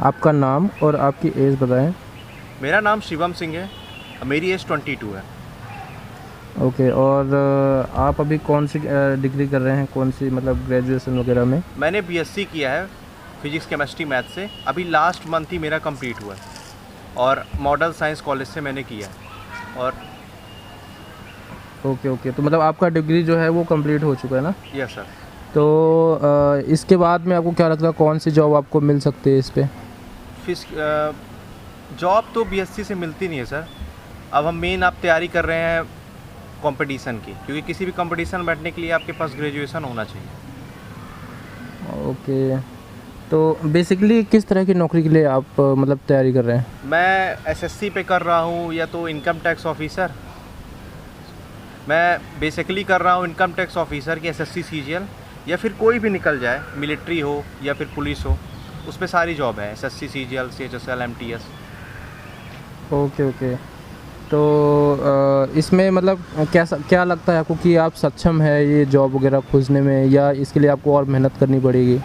आपका नाम और आपकी एज बताएं। मेरा नाम शिवम सिंह है, मेरी एज 22 है। ओके, और आप अभी कौन सी डिग्री कर रहे हैं, कौन सी मतलब ग्रेजुएशन वगैरह में? मैंने बीएससी किया है फिजिक्स केमिस्ट्री मैथ से, अभी लास्ट मंथ ही मेरा कंप्लीट हुआ है और मॉडल साइंस कॉलेज से मैंने किया है। और ओके ओके, तो मतलब आपका डिग्री जो है वो कंप्लीट हो चुका है ना? Yes sir. तो इसके बाद में आपको क्या लगता है कौन सी जॉब आपको मिल सकती है इस पे? फिस जॉब तो बीएससी से मिलती नहीं है सर। अब हम मेन आप तैयारी कर रहे हैं कंपटीशन की, क्योंकि किसी भी कंपटीशन में बैठने के लिए आपके पास ग्रेजुएशन होना चाहिए। ओके, तो बेसिकली किस तरह की नौकरी के लिए आप मतलब तैयारी कर रहे हैं? मैं एसएससी पे कर रहा हूँ, या तो इनकम टैक्स ऑफिसर। मैं बेसिकली कर रहा हूँ इनकम टैक्स ऑफिसर की एसएससी सीजीएल, या फिर कोई भी निकल जाए, मिलिट्री हो या फिर पुलिस हो, उस पे सारी जॉब है, SSC CGL CHSL MTS. Okay okay, तो इसमें मतलब क्या लगता है आपको कि आप सक्षम है ये जॉब वगैरह खोजने में, या इसके लिए आपको और मेहनत करनी पड़ेगी?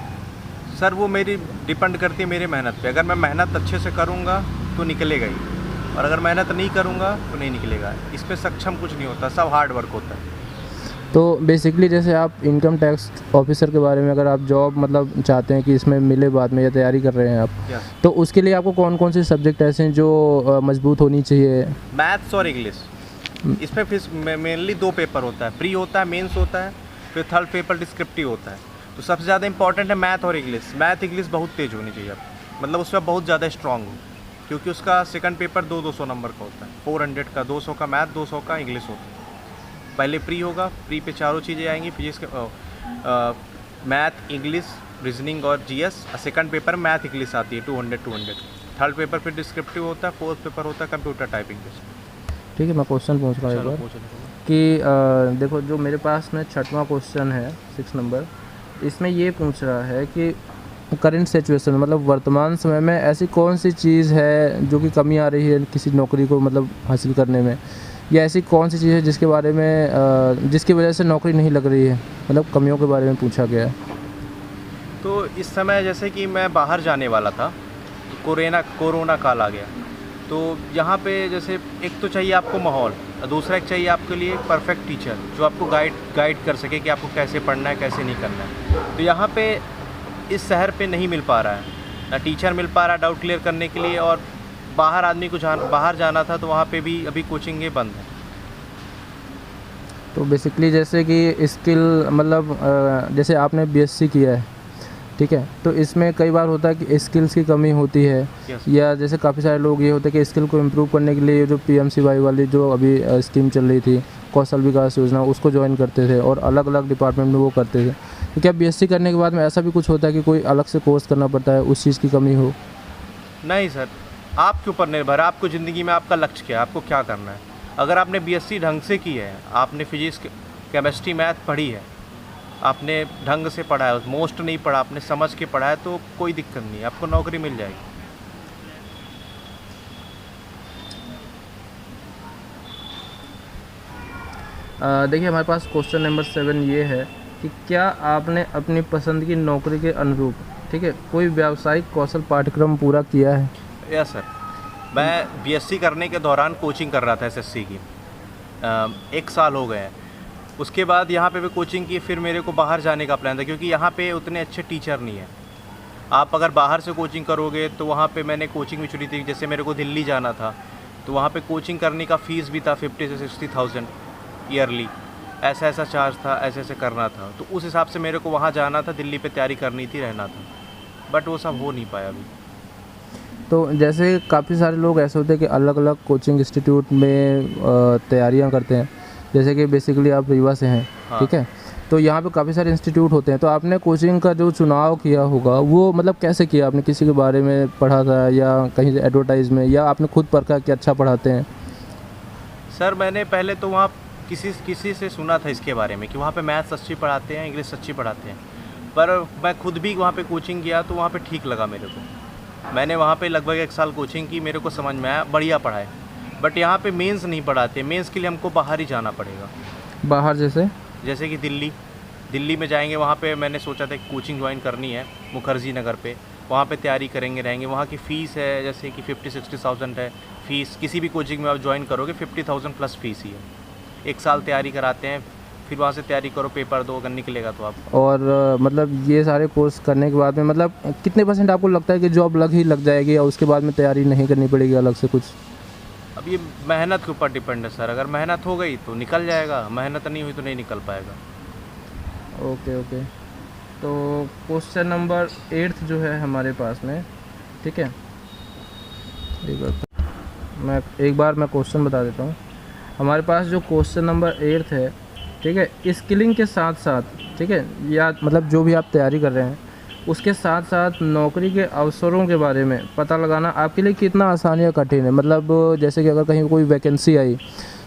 सर वो मेरी डिपेंड करती है मेरे मेहनत पे। अगर मैं मेहनत अच्छे से करूँगा तो निकलेगा ही, और अगर मेहनत नहीं करूँगा तो नहीं निकलेगा। इस पे सक्षम कुछ नहीं होता, सब हार्ड वर्क होता है। तो बेसिकली जैसे आप इनकम टैक्स ऑफिसर के बारे में अगर आप जॉब मतलब चाहते हैं कि इसमें मिले बाद में, या तैयारी कर रहे हैं आप, यस। तो उसके लिए आपको कौन कौन से सब्जेक्ट ऐसे हैं जो मजबूत होनी चाहिए? मैथ्स और इंग्लिश। इसमें फिर मेनली दो पेपर होता है, प्री होता है, मेंस होता है, फिर थर्ड पेपर डिस्क्रिप्टिव होता है। तो सबसे ज़्यादा इंपॉर्टेंट है मैथ और इंग्लिश। मैथ इंग्लिश बहुत तेज़ होनी चाहिए आप, मतलब उसमें बहुत ज़्यादा स्ट्रांग हो, क्योंकि उसका सेकंड पेपर 200 नंबर का होता है। 400 का, 200 का मैथ, 200 का इंग्लिश होता है। पहले प्री होगा, प्री पे चारों चीज़ें आएंगी, फिजिक्स के मैथ, इंग्लिश, रीजनिंग और GS. Second paper math English आती है 200। थर्ड पेपर फिर डिस्क्रिप्टिव होता है, फोर्थ पेपर होता है कंप्यूटर टाइपिंग पे। ठीक है, मैं क्वेश्चन पूछ रहा हूँ एक बार कि देखो, जो मेरे पास में 6वां क्वेश्चन है 6 नंबर, इसमें ये पूछ रहा है कि करंट सिचुएशन मतलब वर्तमान समय में ऐसी कौन सी चीज़ है जो कि कमी आ रही है किसी नौकरी को मतलब हासिल करने में, या ऐसी कौन सी चीज़ है जिसके बारे में जिसकी वजह से नौकरी नहीं लग रही है, मतलब कमियों के बारे में पूछा गया है। तो इस समय जैसे कि मैं बाहर जाने वाला था, तो कोरोना काल आ गया। तो यहाँ पे जैसे एक तो चाहिए आपको माहौल, और दूसरा एक चाहिए आपके लिए परफेक्ट टीचर जो आपको गाइड कर सके कि आपको कैसे पढ़ना है, कैसे नहीं करना है। तो यहाँ पे इस शहर पे नहीं मिल पा रहा है, ना टीचर मिल पा रहा है डाउट क्लियर करने के लिए, और बाहर आदमी को बाहर जाना था तो वहाँ पे भी अभी कोचिंगें बंद हैं। तो बेसिकली जैसे कि स्किल मतलब जैसे आपने बीएससी किया है, ठीक है, तो इसमें कई बार होता है कि स्किल्स की कमी होती है। यस। या जैसे काफ़ी सारे लोग ये होते हैं कि स्किल को इम्प्रूव करने के लिए जो पीएमसीवाई वाली जो अभी स्कीम चल रही थी, कौशल विकास योजना, उसको ज्वाइन करते थे और अलग अलग डिपार्टमेंट में वो करते थे। तो क्या बीएससी करने के बाद में ऐसा भी कुछ होता है कि कोई अलग से कोर्स करना पड़ता है, उस चीज़ की कमी हो? नहीं सर, आपके ऊपर निर्भर है, आपको ज़िंदगी में आपका लक्ष्य क्या है, आपको क्या करना है। अगर आपने बीएससी ढंग से की है, आपने फिजिक्स केमिस्ट्री मैथ पढ़ी है, आपने ढंग से पढ़ा है, मोस्ट नहीं पढ़ा, आपने समझ के पढ़ा है, तो कोई दिक्कत नहीं है, आपको नौकरी मिल जाएगी। देखिए, हमारे पास क्वेश्चन नंबर 7 ये है कि क्या आपने अपनी पसंद की नौकरी के अनुरूप, ठीक है, कोई व्यावसायिक कौशल पाठ्यक्रम पूरा किया है? यस सर, मैं बीएससी करने के दौरान कोचिंग कर रहा था एसएससी की। 1 साल हो गए हैं। उसके बाद यहाँ पे भी कोचिंग की, फिर मेरे को बाहर जाने का प्लान था, क्योंकि यहाँ पे उतने अच्छे टीचर नहीं हैं। आप अगर बाहर से कोचिंग करोगे तो वहाँ पे मैंने कोचिंग भी चुनी थी, जैसे मेरे को दिल्ली जाना था, तो वहाँ पे कोचिंग करने का फ़ीस भी था 50 से 60,000 ईयरली। ऐसा चार्ज था, ऐसे करना था, तो उस हिसाब से मेरे को वहाँ जाना था, दिल्ली पे तैयारी करनी थी, रहना था, बट वो सब हो नहीं पाया अभी। तो जैसे काफ़ी सारे लोग ऐसे होते हैं कि अलग अलग कोचिंग इंस्टीट्यूट में तैयारियां करते हैं, जैसे कि बेसिकली आप रीवा से हैं, हाँ। ठीक है, तो यहाँ पे काफ़ी सारे इंस्टीट्यूट होते हैं, तो आपने कोचिंग का जो चुनाव किया होगा वो मतलब कैसे किया? आपने किसी के बारे में पढ़ा था, या कहीं से एडवर्टाइज में, या आपने खुद परखा कि अच्छा पढ़ाते हैं? सर मैंने पहले तो वहाँ किसी से सुना था इसके बारे में कि वहाँ पे मैथ्स अच्छी पढ़ाते हैं, इंग्लिश अच्छी पढ़ाते हैं, पर मैं खुद भी वहाँ पे कोचिंग किया तो वहाँ पे ठीक लगा मेरे को। मैंने वहाँ पे लगभग 1 साल कोचिंग की, मेरे को समझ में आया, बढ़िया पढ़ाए। बट यहाँ पे मेंस नहीं पढ़ाते, मेंस के लिए हमको बाहर ही जाना पड़ेगा। बाहर जैसे कि दिल्ली में जाएंगे, वहाँ पे मैंने सोचा था कि कोचिंग ज्वाइन करनी है मुखर्जी नगर पे, वहाँ पे तैयारी करेंगे रहेंगे। वहाँ की फ़ीस है जैसे कि 50-60,000 है फ़ीस। किसी भी कोचिंग में आप ज्वाइन करोगे 50,000 प्लस फ़ीस ही है। 1 साल तैयारी कराते हैं, फिर वहाँ से तैयारी करो, पेपर दो, अगर निकलेगा तो आप। और मतलब ये सारे कोर्स करने के बाद में मतलब कितने % आपको लगता है कि जॉब लग जाएगी, या उसके बाद में तैयारी नहीं करनी पड़ेगी अलग से कुछ? अब ये मेहनत के ऊपर डिपेंड है सर। अगर मेहनत हो गई तो निकल जाएगा, मेहनत नहीं हुई तो नहीं निकल पाएगा। Okay okay. तो क्वेश्चन नंबर 8 जो है हमारे पास में, ठीक है, एक बार मैं क्वेश्चन बता देता हूँ। हमारे पास जो क्वेश्चन नंबर 8 है, ठीक है, स्किलिंग के साथ साथ, ठीक है, या मतलब जो भी आप तैयारी कर रहे हैं उसके साथ साथ नौकरी के अवसरों के बारे में पता लगाना आपके लिए कितना आसान या कठिन है? मतलब जैसे कि अगर कहीं कोई वैकेंसी आई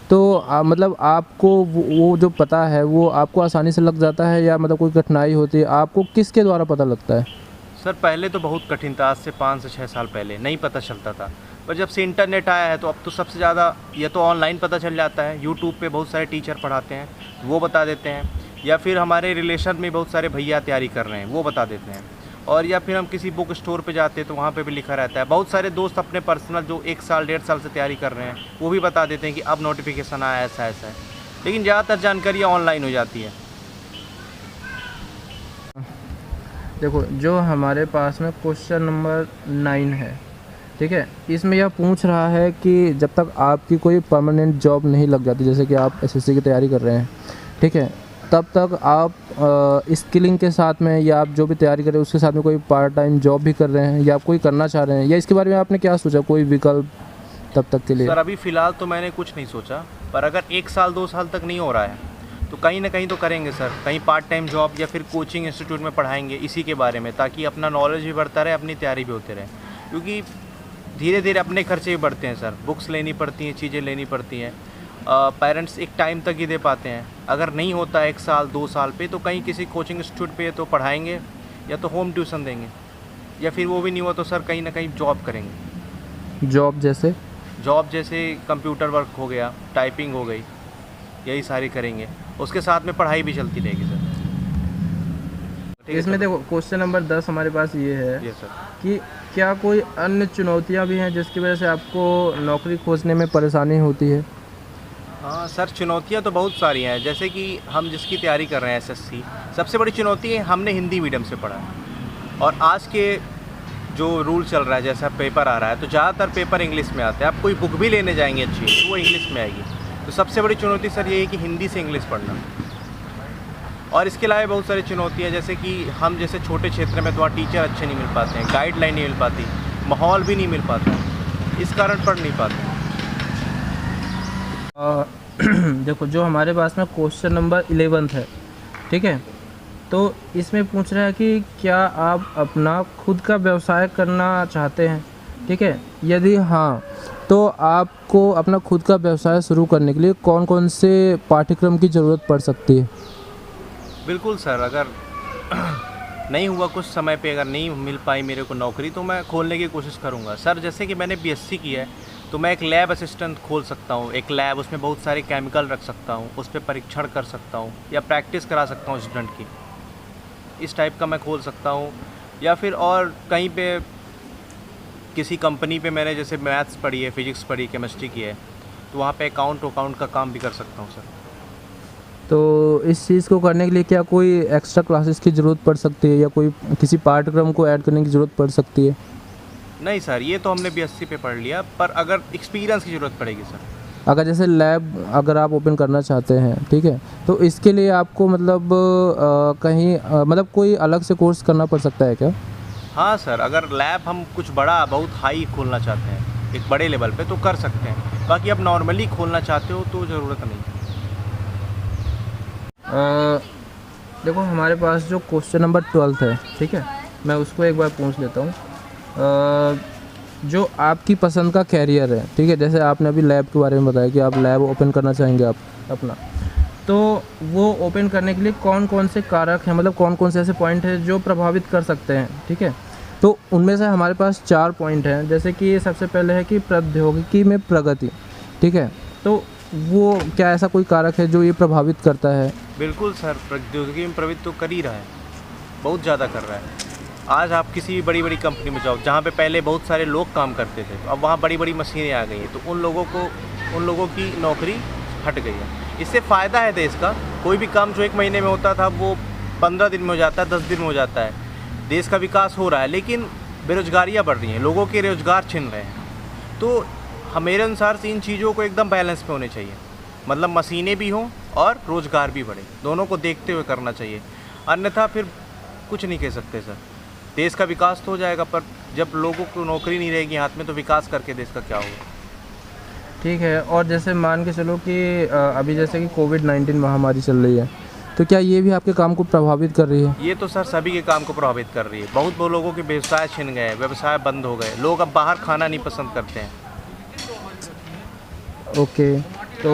तो मतलब आपको वो जो पता है वो आपको आसानी से लग जाता है, या मतलब कोई कठिनाई होती है? आपको किसके द्वारा पता लगता है? सर पहले तो बहुत कठिन था, आज से 5 से 6 साल पहले नहीं पता चलता था। पर जब से इंटरनेट आया है तो अब तो सबसे ज़्यादा या तो ऑनलाइन पता चल जाता है, यूट्यूब पे बहुत सारे टीचर पढ़ाते हैं वो बता देते हैं, या फिर हमारे रिलेशन में बहुत सारे भैया तैयारी कर रहे हैं वो बता देते हैं, और या फिर हम किसी बुक स्टोर पे जाते हैं तो वहाँ पे भी लिखा रहता है। बहुत सारे दोस्त अपने पर्सनल जो 1 साल 1.5 साल से तैयारी कर रहे हैं वो भी बता देते हैं कि अब नोटिफिकेशन आया ऐसा ऐसा है। लेकिन ज़्यादातर जानकारी ऑनलाइन हो जाती है। देखो जो हमारे पास में क्वेश्चन नंबर 9 है, ठीक है, इसमें यह पूछ रहा है कि जब तक आपकी कोई परमानेंट जॉब नहीं लग जाती, जैसे कि आप एसएससी की तैयारी कर रहे हैं, ठीक है, तब तक आप स्किलिंग के साथ में या आप जो भी तैयारी कर रहे हैं उसके साथ में कोई पार्ट टाइम जॉब भी कर रहे हैं या आप कोई करना चाह रहे हैं, या इसके बारे में आपने क्या सोचा, कोई विकल्प तब तक के लिए? सर अभी फ़िलहाल तो मैंने कुछ नहीं सोचा, पर अगर 1 साल 2 साल तक नहीं हो रहा है तो कहीं ना कहीं तो करेंगे सर। कहीं पार्ट टाइम जॉब या फिर कोचिंग इंस्टीट्यूट में पढ़ाएंगे इसी के बारे में, ताकि अपना नॉलेज भी बढ़ता रहे, अपनी तैयारी भी होते रहे। क्योंकि धीरे धीरे अपने खर्चे भी बढ़ते हैं सर, बुक्स लेनी पड़ती हैं, चीज़ें लेनी पड़ती हैं। पेरेंट्स एक टाइम तक ही दे पाते हैं। अगर नहीं होता 1 साल 2 साल पे तो कहीं किसी कोचिंग इंस्टीट्यूट पे तो पढ़ाएंगे, या तो होम ट्यूशन देंगे, या फिर वो भी नहीं हुआ तो सर कहीं ना कहीं जॉब करेंगे। जॉब जैसे कंप्यूटर वर्क हो गया, टाइपिंग हो गई, यही सारी करेंगे। उसके साथ में पढ़ाई भी चलती रहेगी सर। इसमें देखो क्वेश्चन नंबर 10 हमारे पास ये है ये सर कि क्या कोई अन्य चुनौतियां भी हैं जिसकी वजह से आपको नौकरी खोजने में परेशानी होती है? हाँ सर, चुनौतियाँ तो बहुत सारी हैं। जैसे कि हम जिसकी तैयारी कर रहे हैं एसएससी, सबसे बड़ी चुनौती है हमने हिंदी मीडियम से पढ़ा है, और आज के जो रूल चल रहा है, जैसा पेपर आ रहा है तो ज़्यादातर पेपर इंग्लिश में आते हैं। आप कोई बुक भी लेने जाएंगे अच्छी तो वो इंग्लिश में आएगी। तो सबसे बड़ी चुनौती सर ये है कि हिंदी से इंग्लिश पढ़ना। और इसके अलावा बहुत सारी चुनौतियाँ, जैसे कि हम जैसे छोटे क्षेत्र में तो वहाँ टीचर अच्छे नहीं मिल पाते हैं, गाइडलाइन नहीं मिल पाती, माहौल भी नहीं मिल पाता, इस कारण पढ़ नहीं पाते। देखो जो हमारे पास में क्वेश्चन नंबर 11 है, ठीक है, तो इसमें पूछ रहा है कि क्या आप अपना खुद का व्यवसाय करना चाहते हैं, ठीक है, यदि हाँ तो आपको अपना खुद का व्यवसाय शुरू करने के लिए कौन कौन से पाठ्यक्रम की ज़रूरत पड़ सकती है? बिल्कुल सर, अगर नहीं हुआ कुछ समय पे, अगर नहीं मिल पाई मेरे को नौकरी तो मैं खोलने की कोशिश करूँगा सर। जैसे कि मैंने बीएससी की है तो मैं एक लैब असिस्टेंट खोल सकता हूँ, एक लैब, उसमें बहुत सारे केमिकल रख सकता हूँ, उस पर परीक्षण कर सकता हूँ या प्रैक्टिस करा सकता हूँ स्टूडेंट की, इस टाइप का मैं खोल सकता हूँ। या फिर और कहीं पे किसी कंपनी पे मैंने जैसे मैथ्स पढ़ी है, फिजिक्स पढ़ी, केमिस्ट्री की है, तो वहाँ पे अकाउंट का काम भी कर सकता हूँ सर। तो इस चीज़ को करने के लिए क्या कोई एक्स्ट्रा क्लासेस की ज़रूरत पड़ सकती है या कोई किसी पाठ्यक्रम को ऐड करने की ज़रूरत पड़ सकती है? नहीं सर, ये तो हमने बीएससी पे पढ़ लिया, पर अगर एक्सपीरियंस की ज़रूरत पड़ेगी सर। अगर जैसे लैब अगर आप ओपन करना चाहते हैं, ठीक है, तो इसके लिए आपको मतलब कहीं मतलब कोई अलग से कोर्स करना पड़ सकता है क्या? हाँ सर, अगर लैब हम कुछ बड़ा बहुत हाई खोलना चाहते हैं, एक बड़े लेवल पे, तो कर सकते हैं। बाकी आप नॉर्मली खोलना चाहते हो तो ज़रूरत नहीं। देखो हमारे पास जो क्वेश्चन नंबर 12 है, ठीक है, मैं उसको एक बार पूछ लेता हूँ। जो आपकी पसंद का कैरियर है, ठीक है, जैसे आपने अभी लैब के बारे में बताया कि आप लैब ओपन करना चाहेंगे आप अपना, तो वो ओपन करने के लिए कौन कौन से कारक हैं, मतलब कौन कौन से ऐसे पॉइंट हैं जो प्रभावित कर सकते हैं, ठीक है, तो उनमें से हमारे पास 4 पॉइंट हैं। जैसे कि सबसे पहले है कि प्रौद्योगिकी में प्रगति, ठीक है, तो वो क्या ऐसा कोई कारक है जो ये प्रभावित करता है? बिल्कुल सर, प्रौद्योगिकी में प्रवृत्ति तो कर ही रहा है, बहुत ज़्यादा कर रहा है। आज आप किसी भी बड़ी बड़ी कंपनी में जाओ, जहाँ पे पहले बहुत सारे लोग काम करते थे, अब वहाँ बड़ी बड़ी मशीनें आ गई हैं, तो उन लोगों की नौकरी हट गई है। इससे फ़ायदा है देश का। कोई भी काम जो 1 महीने में होता था वो 15 दिन में हो जाता है, 10 दिन में हो जाता है। देश का विकास हो रहा है, लेकिन बेरोजगारियाँ बढ़ रही हैं, लोगों के रोज़गार छिन रहे हैं। तो मेरे अनुसार से इन चीज़ों को एकदम बैलेंस पे होने चाहिए, मतलब मशीनें भी हों और रोज़गार भी बढ़े, दोनों को देखते हुए करना चाहिए। अन्यथा फिर कुछ नहीं कह सकते सर। देश का विकास तो हो जाएगा, पर जब लोगों को नौकरी नहीं रहेगी हाथ में, तो विकास करके देश का क्या होगा। ठीक है। और जैसे मान के चलो कि अभी जैसे कि कोविड-19 महामारी चल रही है, तो क्या ये भी आपके काम को प्रभावित कर रही है? ये तो सर सभी के काम को प्रभावित कर रही है। बहुत लोगों के व्यवसाय छिन गए, व्यवसाय बंद हो गए, लोग अब बाहर खाना नहीं पसंद करते हैं। ओके, तो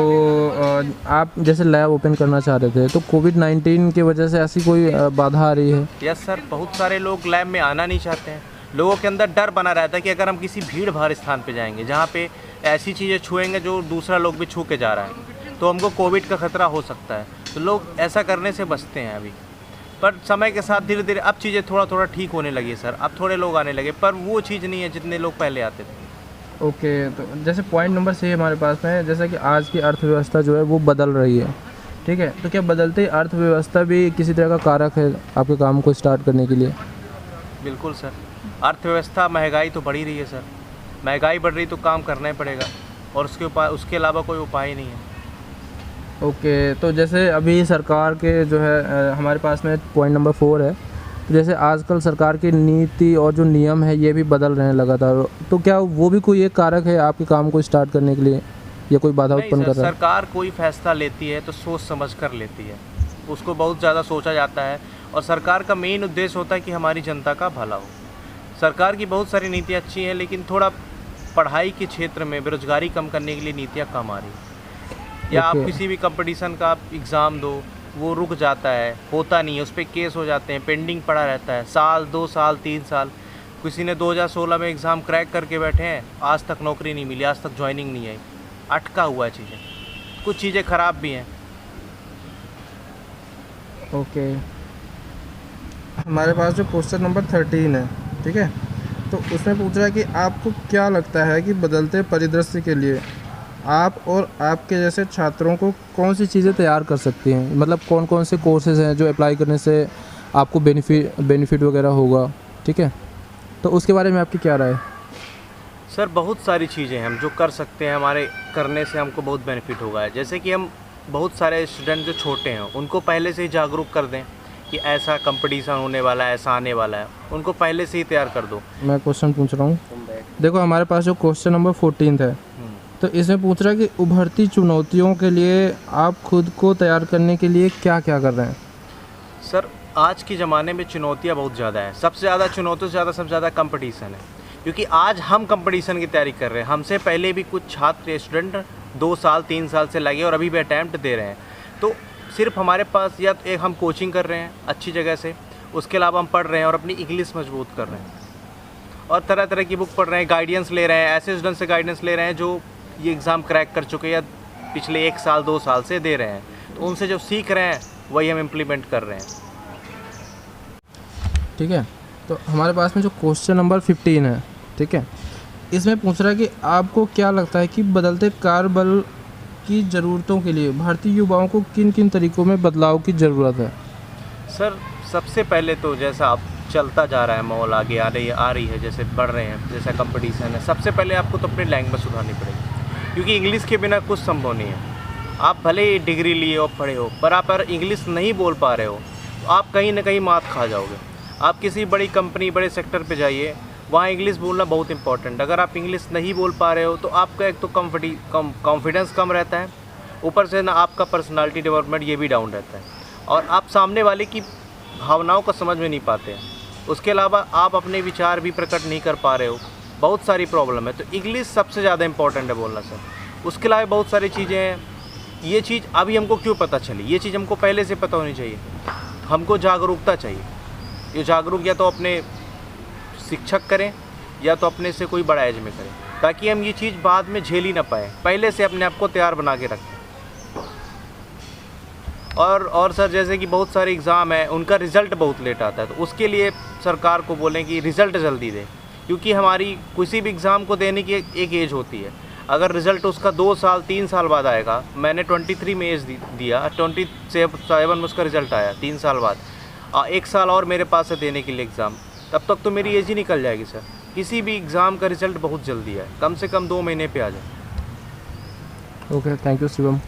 आप जैसे लैब ओपन करना चाह रहे थे, तो कोविड-19 की वजह से ऐसी कोई बाधा आ रही है? यस सर, बहुत सारे लोग लैब में आना नहीं चाहते हैं। लोगों के अंदर डर बना रहता है कि अगर हम किसी भीड़ भाड़ स्थान पे जाएंगे, जहाँ पे ऐसी चीज़ें छुएंगे जो दूसरा लोग भी छू के जा रहा है, तो हमको कोविड का खतरा हो सकता है। तो लोग ऐसा करने से बचते हैं अभी। पर समय के साथ धीरे धीरे अब चीज़ें थोड़ा ठीक होने लगी है सर। अब थोड़े लोग आने लगे, पर वो चीज़ नहीं है जितने लोग पहले आते थे। ओके, तो जैसे पॉइंट नंबर 6 हमारे पास में है, जैसा कि आज की अर्थव्यवस्था जो है वो बदल रही है, ठीक है? तो क्या बदलती अर्थव्यवस्था भी किसी तरह का कारक है आपके काम को स्टार्ट करने के लिए? बिल्कुल सर, अर्थव्यवस्था, महंगाई तो बढ़ ही रही है सर। महंगाई बढ़ रही तो काम करना ही पड़ेगा, और उसके अलावा कोई उपाय ही नहीं है। ओके, तो जैसे अभी सरकार के जो है हमारे पास में पॉइंट नंबर 4 है, तो जैसे आजकल सरकार की नीति और जो नियम है ये भी बदल रहे हैं लगातार, तो क्या वो भी कोई एक कारक है आपके काम को स्टार्ट करने के लिए, या कोई बाधा उत्पन्न कर रहा है? सरकार कोई फैसला लेती है तो सोच समझ कर लेती है, उसको बहुत ज़्यादा सोचा जाता है, और सरकार का मेन उद्देश्य होता है कि हमारी जनता का भला हो। सरकार की बहुत सारी नीतियाँ अच्छी हैं, लेकिन थोड़ा पढ़ाई के क्षेत्र में बेरोजगारी कम करने के लिए नीतियाँ कम आ रही हैं। या आप किसी भी कंपटीशन का आप एग्ज़ाम दो, वो रुक जाता है, होता नहीं है, उस पर केस हो जाते हैं, पेंडिंग पड़ा रहता है, साल 2 साल 3 साल। किसी ने 2016 में एग्ज़ाम क्रैक करके बैठे हैं, आज तक नौकरी नहीं मिली, आज तक ज्वाइनिंग नहीं आई, अटका हुआ है चीज़ें। कुछ चीज़ें ख़राब भी हैं। ओके, हमारे पास जो क्वेश्चन नंबर 13 है, ठीक है, तो उसमें पूछ रहा है कि आपको क्या लगता है कि बदलते परिदृश्य के लिए आप और आपके जैसे छात्रों को कौन सी चीज़ें तैयार कर सकती हैं? मतलब कौन कौन से कोर्सेज़ हैं जो अप्लाई करने से आपको बेनिफिट वगैरह होगा, ठीक है? तो उसके बारे में आपकी क्या राय है? सर बहुत सारी चीज़ें हैं हम जो कर सकते हैं, हमारे करने से हमको बहुत बेनिफिट होगा। जैसे कि हम बहुत सारे स्टूडेंट जो छोटे हैं उनको पहले से ही जागरूक कर दें कि ऐसा कंपटीशन होने वाला है, ऐसा आने वाला है, उनको पहले से ही तैयार कर दो। मैं क्वेश्चन पूछ रहा हूँ, देखो हमारे पास जो क्वेश्चन नंबर 14 है, तो इसमें पूछ रहा है कि उभरती चुनौतियों के लिए आप खुद को तैयार करने के लिए क्या क्या कर रहे हैं? सर आज के ज़माने में चुनौतियाँ बहुत ज़्यादा हैं। सबसे ज़्यादा चुनौतियों से ज़्यादा सबसे ज़्यादा कंपटीशन है, क्योंकि आज हम कंपटीशन की तैयारी कर रहे हैं। हमसे पहले भी कुछ छात्र स्टूडेंट 2 साल 3 साल से लगे और अभी भी अटैम्प्ट दे रहे हैं। तो सिर्फ हमारे पास या तो एक हम कोचिंग कर रहे हैं अच्छी जगह से, उसके अलावा हम पढ़ रहे हैं और अपनी इंग्लिश मजबूत कर रहे हैं, और तरह तरह की बुक पढ़ रहे हैं, गाइडेंस ले रहे हैं, ऐसे स्टूडेंट से गाइडेंस ले रहे हैं जो ये एग्ज़ाम क्रैक कर चुके हैं या पिछले 1 साल 2 साल से दे रहे हैं। तो उनसे जो सीख रहे हैं वही हम इम्प्लीमेंट कर रहे हैं। ठीक है, तो हमारे पास में जो क्वेश्चन नंबर 15 है, ठीक है, इसमें पूछ रहा है कि आपको क्या लगता है कि बदलते कार्यबल की ज़रूरतों के लिए भारतीय युवाओं को किन किन तरीक़ों में बदलाव की ज़रूरत है? सर सबसे पहले तो जैसा आप चलता जा रहा है माहौल, आगे आ रही है, जैसे बढ़ रहे हैं, जैसा कंपटीशन है, सबसे पहले आपको तो अपनी लैंग्वेज सुधारनी पड़ेगी, क्योंकि इंग्लिश के बिना कुछ संभव नहीं है। आप भले ही डिग्री लिए हो, पढ़े हो, पर आप अगर इंग्लिश नहीं बोल पा रहे हो तो आप कहीं ना कहीं मात खा जाओगे। आप किसी बड़ी कंपनी, बड़े सेक्टर पे जाइए, वहाँ इंग्लिश बोलना बहुत इंपॉर्टेंट। अगर आप इंग्लिश नहीं बोल पा रहे हो तो आपका एक तो कॉन्फिडेंस कम रहता है, ऊपर से ना आपका पर्सनालिटी डेवलपमेंट ये भी डाउन रहता है, और आप सामने वाले की भावनाओं को समझ में नहीं पाते हैं। उसके अलावा आप अपने विचार भी प्रकट नहीं कर पा रहे हो, बहुत सारी प्रॉब्लम है। तो इंग्लिश सबसे ज़्यादा इंपॉर्टेंट है बोलना सर। उसके अलावा बहुत सारी चीज़ें हैं, ये चीज़ अभी हमको क्यों पता चली, ये चीज़ हमको पहले से पता होनी चाहिए। हमको जागरूकता चाहिए। ये जागरूक या तो अपने शिक्षक करें या तो अपने से कोई बड़ा एज में करें, ताकि हम ये चीज़ बाद में झेल ही ना पाए। पहले से अपने आप को तैयार बना के रखें। और सर जैसे कि बहुत सारे एग्ज़ाम है उनका रिज़ल्ट बहुत लेट आता है, तो उसके लिए सरकार को बोलें कि रिज़ल्ट जल्दी दे, क्योंकि हमारी किसी भी एग्ज़ाम को देने की एक एज होती है। अगर रिज़ल्ट उसका 2 साल 3 साल बाद आएगा, मैंने 23 में एज दिया, 27 में उसका रिज़ल्ट आया 3 साल बाद, 1 साल और मेरे पास है देने के लिए एग्ज़ाम, तब तक तो मेरी एज ही निकल जाएगी सर। किसी भी एग्ज़ाम का रिज़ल्ट बहुत जल्दी है, कम से कम 2 महीने पे आ जाए। Okay, thank you Shivam.